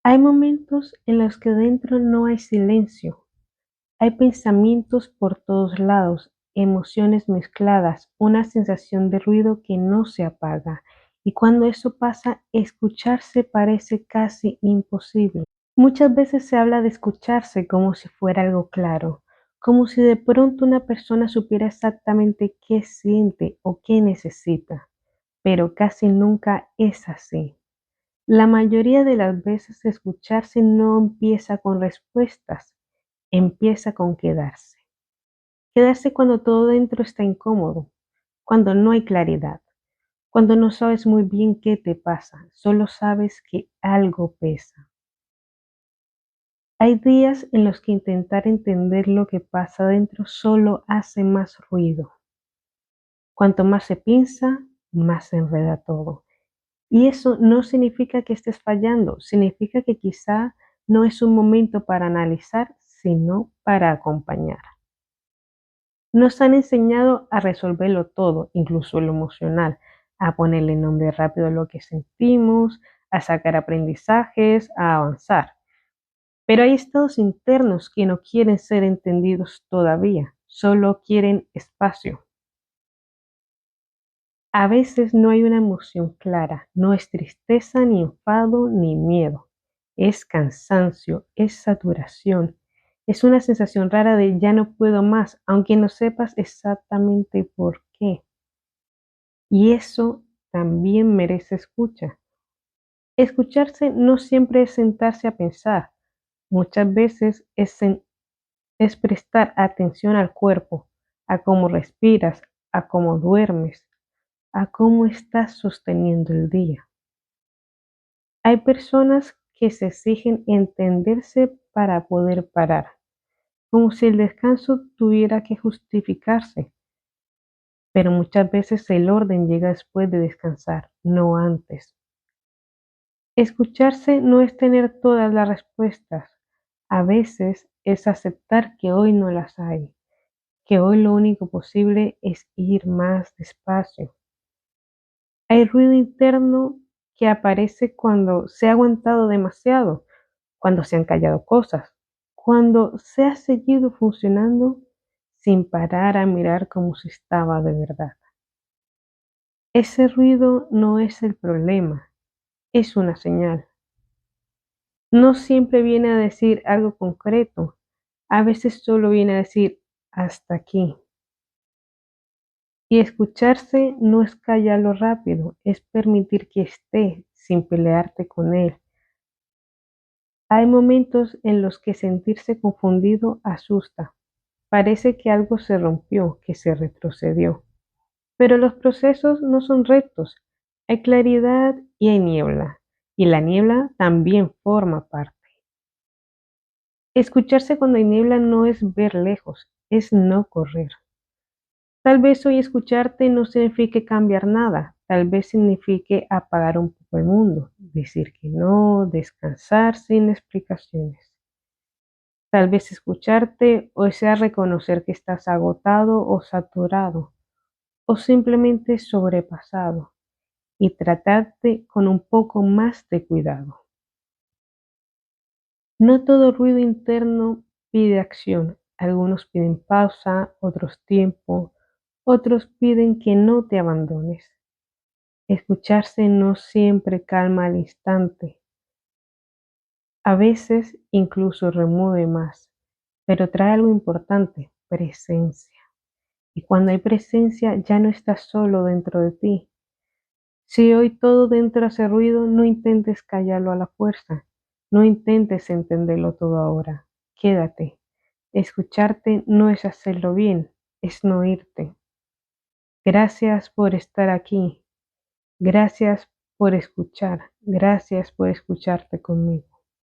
Hay momentos en los que dentro no hay silencio, hay pensamientos por todos lados, emociones mezcladas, una sensación de ruido que no se apaga. Y cuando eso pasa, escucharse parece casi imposible. Muchas veces se habla de escucharse como si fuera algo claro, como si de pronto una persona supiera exactamente qué siente o qué necesita, pero casi nunca es así. La mayoría de las veces escucharse no empieza con respuestas, empieza con quedarse. Quedarse cuando todo dentro está incómodo, cuando no hay claridad, cuando no sabes muy bien qué te pasa, solo sabes que algo pesa. Hay días en los que intentar entender lo que pasa dentro solo hace más ruido. Cuanto más se piensa, más se enreda todo. Y eso no significa que estés fallando, significa que quizá no es un momento para analizar, sino para acompañar. Nos han enseñado a resolverlo todo, incluso lo emocional, a ponerle nombre rápido a lo que sentimos, a sacar aprendizajes, a avanzar. Pero hay estados internos que no quieren ser entendidos todavía, solo quieren espacio. A veces no hay una emoción clara, no es tristeza, ni enfado, ni miedo. Es cansancio, es saturación, es una sensación rara de ya no puedo más, aunque no sepas exactamente por qué. Y eso también merece escucha. Escucharse no siempre es sentarse a pensar, muchas veces es prestar atención al cuerpo, a cómo respiras, a cómo duermes, a cómo estás sosteniendo el día. Hay personas que se exigen entenderse para poder parar, como si el descanso tuviera que justificarse, pero muchas veces el orden llega después de descansar, no antes. Escucharse no es tener todas las respuestas, a veces es aceptar que hoy no las hay, que hoy lo único posible es ir más despacio. Hay ruido interno que aparece cuando se ha aguantado demasiado, cuando se han callado cosas, cuando se ha seguido funcionando sin parar a mirar cómo se estaba de verdad. Ese ruido no es el problema, es una señal. No siempre viene a decir algo concreto, a veces solo viene a decir hasta aquí. Y escucharse no es callarlo rápido, es permitir que esté sin pelearte con él. Hay momentos en los que sentirse confundido asusta. Parece que algo se rompió, que se retrocedió. Pero los procesos no son rectos. Hay claridad y hay niebla. Y la niebla también forma parte. Escucharse cuando hay niebla no es ver lejos, es no correr. Tal vez hoy escucharte no signifique cambiar nada, tal vez signifique apagar un poco el mundo, decir que no, descansar sin explicaciones. Tal vez escucharte o sea reconocer que estás agotado o saturado o simplemente sobrepasado y tratarte con un poco más de cuidado. No todo ruido interno pide acción. Algunos piden pausa, otros tiempo, otros piden que no te abandones. Escucharse no siempre calma al instante. A veces incluso remueve más, pero trae algo importante, presencia. Y cuando hay presencia ya no estás solo dentro de ti. Si hoy todo dentro hace ruido, no intentes callarlo a la fuerza. No intentes entenderlo todo ahora. Quédate. Escucharte no es hacerlo bien, es no irte. Gracias por estar aquí. Gracias por escuchar. Gracias por escucharte conmigo.